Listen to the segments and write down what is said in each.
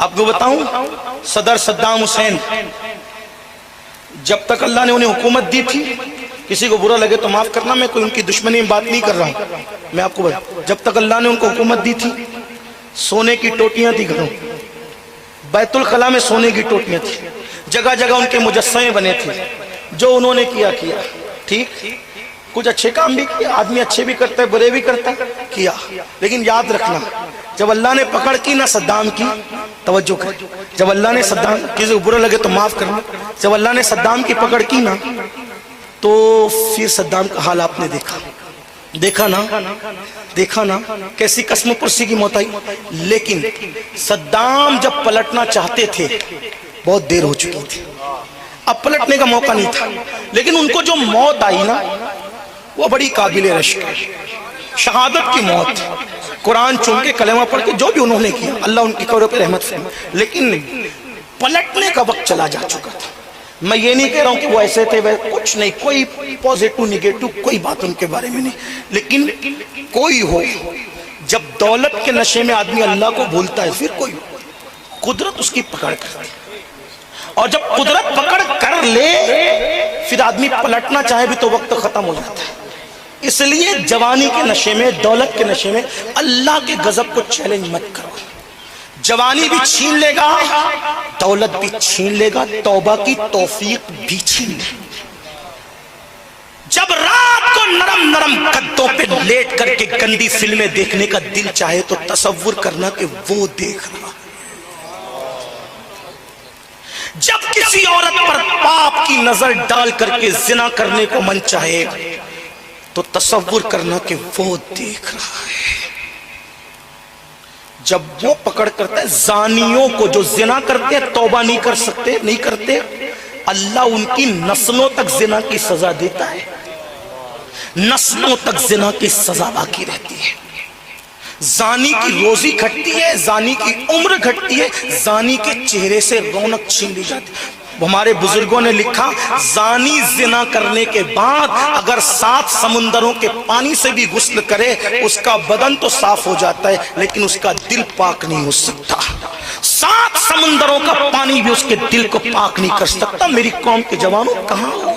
آپ کو بتاؤں، صدر صدام حسین جب تک اللہ نے انہیں حکومت دی تھی، کسی کو برا لگے تو معاف کرنا، میں کوئی ان کی دشمنی میں بات نہیں کر رہا ہوں، میں آپ کو جب تک اللہ نے ان کو حکومت دی تھی، سونے کی ٹوٹیاں تھی گھروں، بیت الخلا میں سونے کی ٹوٹیاں تھی، جگہ جگہ ان کے مجسمے بنے تھے، جو انہوں نے کیا ٹھیک، کچھ اچھے کام بھی کیا، آدمی اچھے بھی کرتا ہے برے بھی کرتا ہے، کیا، لیکن یاد رکھنا جب اللہ نے پکڑ کی نہ صدام کی، توجہ کر، جب اللہ نے صدام، کسی کو برا لگے تو معاف کرنا، جب اللہ نے صدام کی پکڑ کی نا تو پھر صدام کا حال آپ نے دیکھا نا کیسی قسم پرسی کی موت آئی، لیکن صدام جب پلٹنا چاہتے تھے بہت دیر ہو چکی تھی، اب پلٹنے کا موقع نہیں تھا، لیکن ان کو جو موت آئی نا وہ بڑی قابل رشک ہے، شہادت کی موت، قرآن چن کے کلمہ پڑھ کے جو بھی انہوں نے کیا اللہ ان کی قبروں پہ رحمت فرمائے، لیکن پلٹنے کا وقت چلا جا چکا تھا۔ میں یہ نہیں کہہ رہا ہوں کہ وہ ایسے تھے، کچھ نہیں، کوئی پوزیٹو نیگیٹو کوئی بات ان کے بارے میں نہیں، لیکن کوئی ہو جب دولت کے نشے میں آدمی اللہ کو بھولتا ہے، پھر کوئی قدرت اس کی پکڑ کرتی ہے، اور جب قدرت پکڑ کر لے پھر آدمی پلٹنا چاہے بھی تو وقت ختم ہو جاتا ہے۔ اس لیے جوانی کے نشے میں، دولت کے نشے میں اللہ کے غضب کو چیلنج مت کرو، جوانی بھی چھین لے گا، دولت بھی چھین لے گا، توبہ کی توفیق بھی چھین لے گا۔ جب رات کو نرم نرم قدوں پہ لیٹ کر کے گندی فلمیں دیکھنے کا دل چاہے تو تصور کرنا کہ وہ دیکھ رہا، جب کسی عورت پر پاپ کی نظر ڈال کر کے زنا کرنے کو من چاہے تو تصور کرنا کہ وہ دیکھ رہا ہے۔ جب وہ پکڑ کرتا ہے زانیوں کو جو زنا کرتے ہیں، توبہ نہیں کرتے، اللہ ان کی نسلوں تک زنا کی سزا دیتا ہے، نسلوں تک زنا کی سزا باقی رہتی ہے۔ زانی کی روزی گھٹتی ہے، زانی کی عمر گھٹتی ہے، زانی کے چہرے سے رونق چھین لی جاتی ہے۔ ہمارے بزرگوں نے لکھا زانی زنا کرنے کے بعد اگر 7 سمندروں کے پانی سے بھی غسل کرے اس کا بدن تو صاف ہو جاتا ہے لیکن اس کا دل پاک نہیں ہو سکتا، 7 سمندروں کا پانی بھی اس کے دل کو پاک نہیں کر سکتا۔ میری قوم کے جوانوں کہاں ہو؟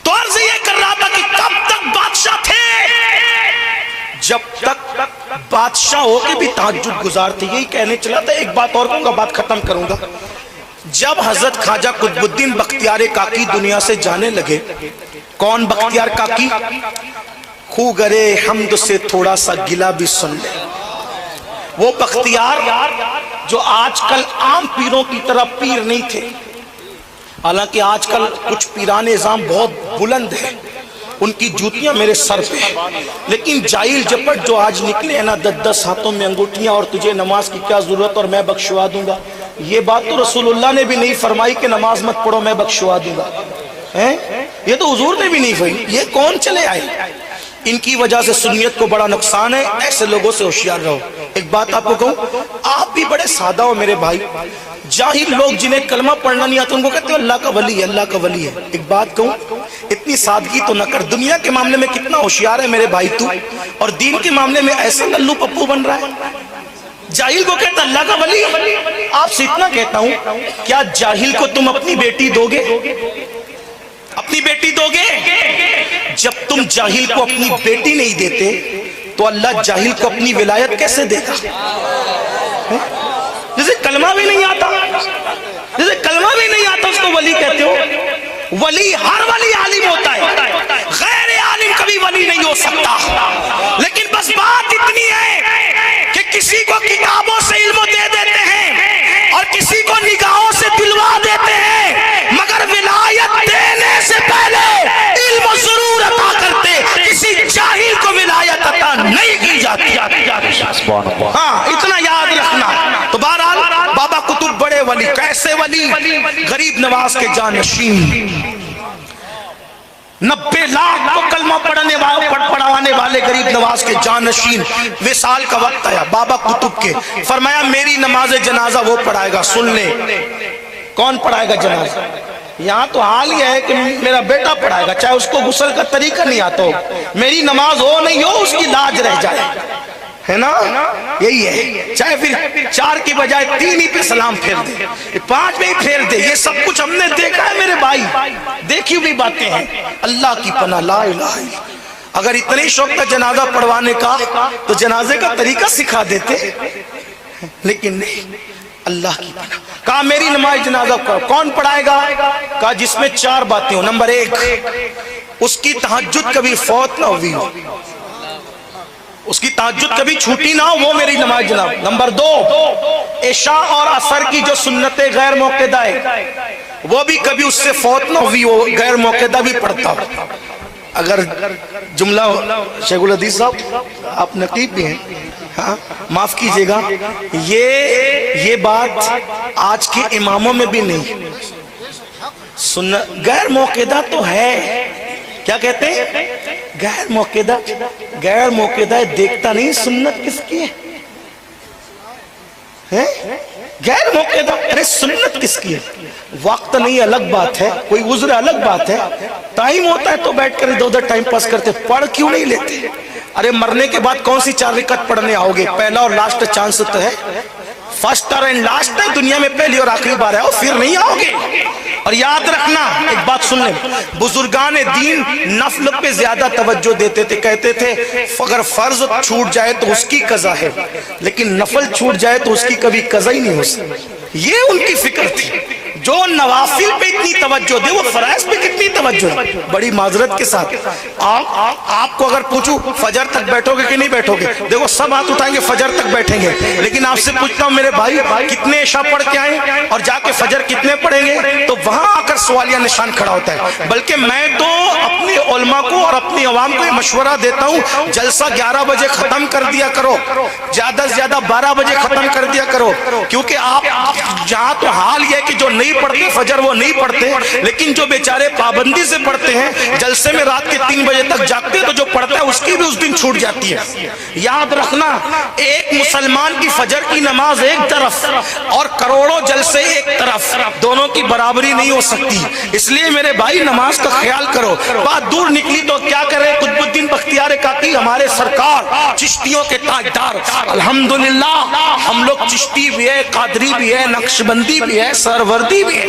تو عرض یہ کر رہا تھا کہ کب تک بادشاہ تھے؟ جب تک بادشاہ ہو کے بھی تہجد گزار تھے۔ یہی کہنے چلا تھا، ایک بات اور کہوں گا، بات ختم کروں گا۔ جب حضرت خواجہ قطب الدین بختیار کاکی دنیا سے جانے لگے، کون بختیار کاکی؟ خو گرے حمد سے تھوڑا سا گلا بھی سن لے، وہ بختیار جو آج کل عام پیروں کی طرح پیر نہیں تھے، حالانکہ آج کل کچھ پیران نظام بہت بلند ہیں، ان کی جوتیاں میرے سر پہ، لیکن جاہل جپٹ جو آج نکلے ہیں نا 10 ہاتھوں میں انگوٹھیاں اور تجھے نماز کی کیا ضرورت اور میں بخشوا دوں گا، یہ بات تو رسول اللہ نے بھی نہیں فرمائی کہ نماز مت پڑھو میں بخشوا دوں گا، یہ تو حضور نے بھی نہیں فرمائی، یہ کون چلے آئے؟ ان کی وجہ سے سنیت کو بڑا نقصان ہے، ایسے لوگوں سے ہوشیار رہو۔ ایک بات آپ کو کہوں، آپ بھی بڑے سادہ ہو میرے بھائی، جاہل لوگ جنہیں کلمہ پڑھنا نہیں آتا ان کو کہتے ہو اللہ کا ولی ہے، اللہ کا ولی ہے۔ ایک بات کہوں، اتنی سادگی تو نہ کر، دنیا کے معاملے میں کتنا ہوشیار ہے میرے بھائی تو، اور دین کے معاملے میں ایسا للو پپو بن رہا ہے۔ جاہل کو کہتا اللہ کا ولی ہے۔ آپ سے اتنا کہتا ہوں، کیا جاہل کو تم اپنی بیٹی دو گے؟ اپنی بیٹی دو گے؟ جب تم جاہل کو اپنی بیٹی نہیں دیتے تو اللہ جاہل کو اپنی ولایت کیسے دے گا؟ جسے کلمہ بھی نہیں آتا، اس کو ولی کہتے ہو؟ ولی، ہر ولی عالم ہوتا ہے، غیر عالم کبھی ولی نہیں ہو سکتا، لیکن بس بات اتنی ہے کہ کسی کو کتابوں سے علم دے دیتے ہیں اور کسی کو نگاہوں سے دلوا دیتے ہیں، مگر ولایت دینے سے پہلے علم ضرور عطا کرتے، کسی جاہل کو ولایت عطا نہیں کی جاتی۔ ہاں اتنا یاد رکھنا۔ تو بہرحال بابا قطب بڑے ولی، کیسے ولی؟ غریب نواز کے جانشین، 90 لاکھ کو کلمہ پڑھانے والے غریب نواز کے جانشین۔ وصال کا وقت آیا بابا قطب کے، فرمایا میری نماز جنازہ وہ پڑھائے گا، سن لے کون پڑھائے گا جنازہ؟ یہاں تو حال یہ ہے کہ میرا بیٹا پڑھائے گا، چاہے اس کو غسل کا طریقہ نہیں آتا ہو، میری نماز ہو نہیں ہو اس کی لاج رہ جائے۔ ہے نا؟ یہی ہے، چاہے پھر 4 کی بجائے 3 ہی پہ سلام پھیر دے، 5 میں ہی پھیر دے، یہ سب کچھ ہم نے دیکھا ہے میرے بھائی، دیکھی ہوئی باتیں ہیں۔ اللہ کی پناہ، لا الہ الا اللہ۔ اگر اتنی شوق تھا جنازہ پڑھوانے کا تو جنازے کا طریقہ سکھا دیتے، لیکن نہیں، اللہ کی پناہ۔ کہا میری نماز جنازہ کون پڑھائے گا؟ کہا جس میں 4 باتیں ہوں۔ نمبر 1، اس کی تہجد کبھی فوت نہ ہوئی ہو، اس کی تہجد کبھی چھوٹی نہ ہو، وہ میری نماز جنازہ۔ نمبر 2، عشاء اور عصر کی جو سنتیں غیر موقدہ ہے وہ بھی کبھی اس سے فوت نہ ہوئی ہو، غیر موقدہ بھی پڑھتا ہو۔ اگر جملہ شیخ الحدیث صاحب آپ نقیب بھی ہیں، ہاں معاف کیجئے گا، یہ بات آج کے اماموں میں بھی نہیں۔ غیر موقدہ تو ہے، کیا کہتے ہیں؟ غیر موقدہ، غیر موقدہ دیکھتا نہیں سنت کس کی ہے؟ غیر موقدہ، ارے سنت کس کی ہے؟ وقت نہیں الگ بات ہے، کوئی عذر الگ بات ہے، ٹائم ہوتا ہے تو بیٹھ کر ادھر ادھر ٹائم پاس کرتے، پڑھ کیوں نہیں لیتے؟ ارے مرنے کے بعد کون سی 4 رکعت پڑھنے آؤ گے؟ پہلا اور لاسٹ چانس تو ہے، فرسٹ اور لاسٹ ہے، دنیا میں پہلی اور آخری بار ہے، اور پھر نہیں آؤ گے۔ اور یاد رکھنا ایک بات سن لیں، بزرگان دین نفل پہ زیادہ توجہ دیتے تھے، کہتے تھے اگر فرض چھوٹ جائے تو اس کی قضا ہے، لیکن نفل چھوٹ جائے تو اس کی کبھی قضا ہی نہیں ہو سکتی۔ یہ ان کی فکر تھی۔ جو نوافل پہ اتنی توجہ دے وہ فرائض پہ کتنی توجہ ہے؟ بڑی معذرت کے ساتھ آپ کو اگر پوچھوں فجر تک بیٹھو گے کہ نہیں بیٹھو گے؟ دیکھو سب ہاتھ اٹھائیں گے فجر تک بیٹھیں گے، لیکن آپ سے پوچھتا ہوں میرے بھائی کتنے عشاء پڑھ کے آئیں اور جا کے فجر کتنے پڑھیں گے؟ تو وہاں آ کر سوالیہ نشان کھڑا ہوتا ہے۔ بلکہ میں تو اپنے علماء کو اور اپنی عوام کو یہ مشورہ دیتا ہوں، جلسہ 11 بجے ختم کر دیا کرو، زیادہ سے زیادہ 12 بجے ختم کر دیا کرو، کیونکہ آپ جہاں تو حال یہ ہے کہ جو نہیں پڑھتے فجر وہ نہیں پڑھتے، لیکن جو بیچارے پابندی سے پڑھتے ہیں جلسے میں رات کے 3 بجے تک جاگتے تو جو پڑھتا ہے اس کی بھی اس دن چھوٹ جاتی ہے۔ یاد رکھنا ایک مسلمان کی فجر کی نماز ایک طرف اور کروڑوں جلسے ایک طرف، دونوں کی برابری نہیں ہو سکتی، اس لیے میرے بھائی نماز کا خیال کرو۔ بات دور نکلی تو کیا کرے، قطب الدین بختیار کاکی ہمارے سرکار چشتیوں کے تاجدار، الحمدللہ ہم لوگ چشتی بھی ہے، قادری بھی ہے، نقشبندی بھی ہے، سروردی بھی ہے،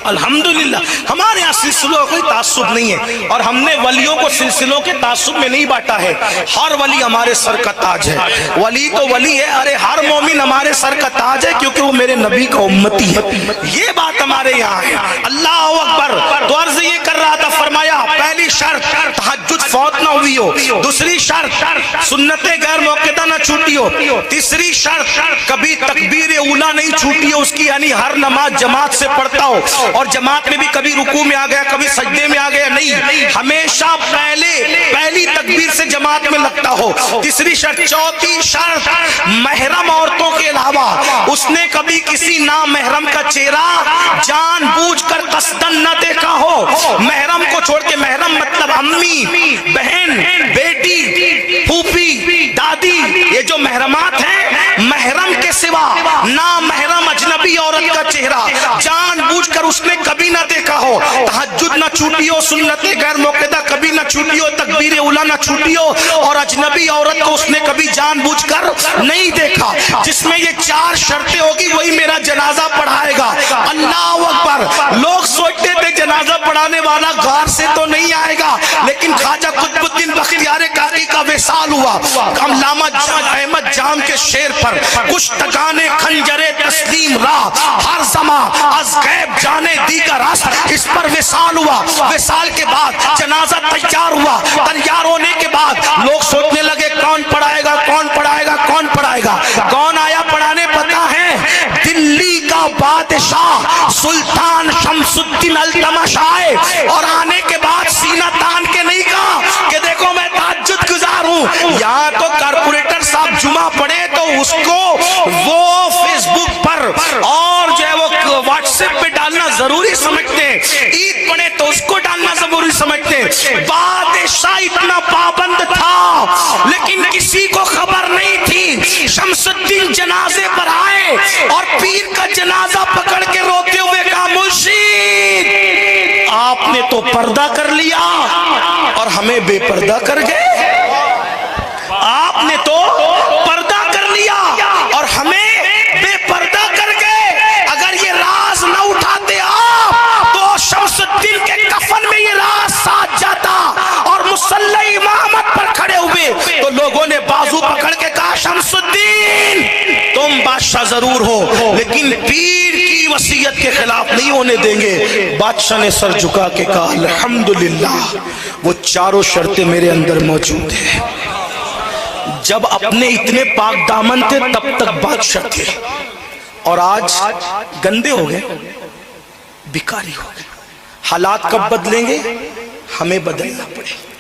الحمدللہ ہمارے یہاں سلسلوں کا کوئی تعصب نہیں ہے، اور ہم نے ولیوں کو سلسلوں کے تعصب میں نہیں بانٹا ہے۔ ہر ولی ہمارے سر کا تاج ہے، ولی تو ولی ہے، ارے ہر مومن ہمارے سر کا تاج ہے کیونکہ وہ میرے نبی کا امتی ہے، یہ بات ہمارے یہاں ہے۔ اللہ اکبر۔ تو عرض یہ کر رہا تھا، فرمایا پہلی شرط تہجد فوت نہ ہوئی ہو، دوسری شرط سنتیں غیر موقدہ نہ چھوٹی ہو، تیسری شرط کبھی تکبیر اولیٰ نہیں چھوٹی ہو اس کی، یعنی ہر نماز جماعت سے پڑھتا ہو، اور جماعت میں بھی کبھی رکوع میں آ گیا کبھی سجدے میں آ گیا نہیں، ہمیشہ پہلی تکبیر سے جماعت میں لگتا ہو۔ تیسری شرط، چوتھی شرط محرم عورتوں کے علاوہ اس نے کبھی کسی نامحرم کا چہرہ جان بوجھ کر قصدن نہ دیکھا ہو۔ محرم کو چھوڑ کے، محرم مطلب امی، بہن، بیٹی، پھوپھی، دادی، یہ جو محرمات ہیں، محرم کے سوا نامحرم اجنبی عورت کا چہرہ جان بوجھ کر اس نے کبھی نہ دیکھا ہو۔ تہجد نہ چھوٹی ہو، سنتیں غیر موقدہ کبھی نہ چھوٹی ہو، تکبیر اولیٰ نہ چھوٹی ہو، اور اجنبی عورت کو اس نے کبھی جان بوجھ کر نہیں دیکھا۔ جس میں یہ 4 شرطیں ہوگی وہی میرا جنازہ پڑھائے گا۔ اللہ اکبر۔ لوگ سوچتے تھے جنازہ پڑھانے والا غار سے تو نہیں آئے گا، لیکن خواجہ قطب الدین بختیار کاکی کا وصال ہوا۔ علامہ احمد جام کے شعر پر، کشتگان خنجر تسلیم راہ ہر زمان از غیب جانے دیگر راست، اس پر وصال ہوا۔ وصال کے بعد جنازہ تیار ہوا، تیار ہونے کے بعد لوگ سوچنے لگے کون پڑھائے گا، کون پڑھائے گا، کون پڑھائے گا۔ کون آیا پڑھانے پتہ ہے؟ دلی کا بادشاہ سلطان شمس الدین التمش آئے، اور آنے کے بعد سینہ تان کے نہیں کہا کہ دیکھو میں تہجد گزار ہوں۔ یہاں تو کارپوریٹر صاحب جمعہ پڑھے تو اس کو وہ فیس بک پر اور جو ہے وہ واٹس ایپ پہ ڈالنا ضروری سمجھتے، عید پڑھے تو اس کو ڈالنا ضروری سمجھتے۔ بادشاہ اتنا پابند تھا لیکن کسی کو خبر نہیں تھی۔ شمس الدین جنازے پر آئے اور پیر کا جنازہ پکڑ کے روتے ہوئے کہا مرشد آپ نے تو پردہ کر لیا اور ہمیں بے پردہ کر گئے، آپ نے تو بادشاہ ضرور ہو لیکن پیر کی وصیت کے خلاف نہیں ہونے دیں گے۔ بادشاہ نے سر جھکا کے کہا الحمدللہ وہ چاروں شرطیں میرے اندر موجود ہیں۔ جب اپنے اتنے پاک دامن تھے تب تک بادشاہ تھے، اور آج گندے ہو گئے، بیکاری ہو گئے۔ حالات کب بدلیں گے؟ ہمیں بدلنا پڑے۔